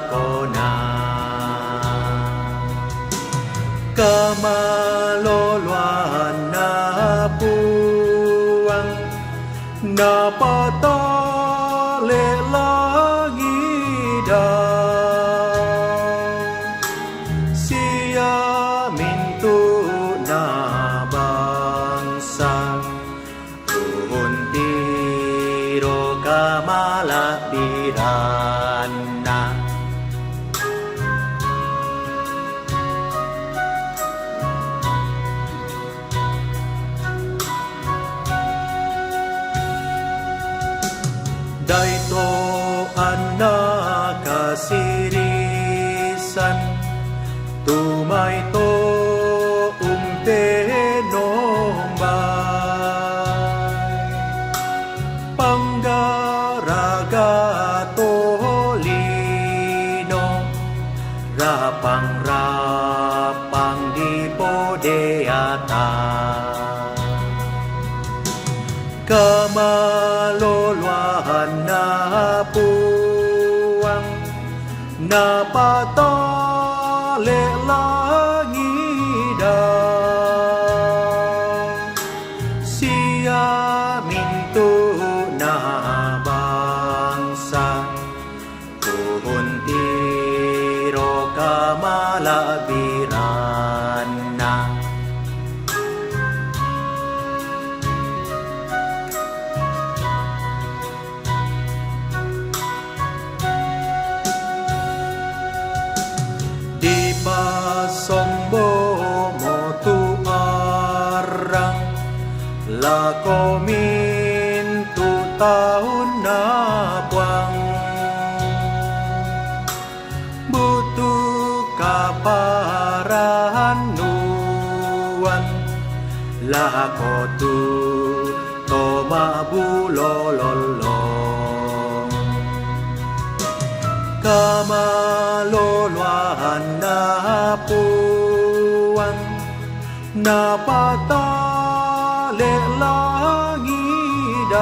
ko na kamaloluan na puwang napatale langit siya mintu na bangsa untiro kamalapiran na dayto anak kasirisan tumay to umtenombay panggaraga tolino rapang di podeata kamaloluan na puwang napatale langit siya mintu na bangsa untiro kamalabiran na di pasombo mo tuarang lako mintu tahun na buang butuh kaparahan nuan lako tu toma bulololong kamaloluan na puwang napatale langit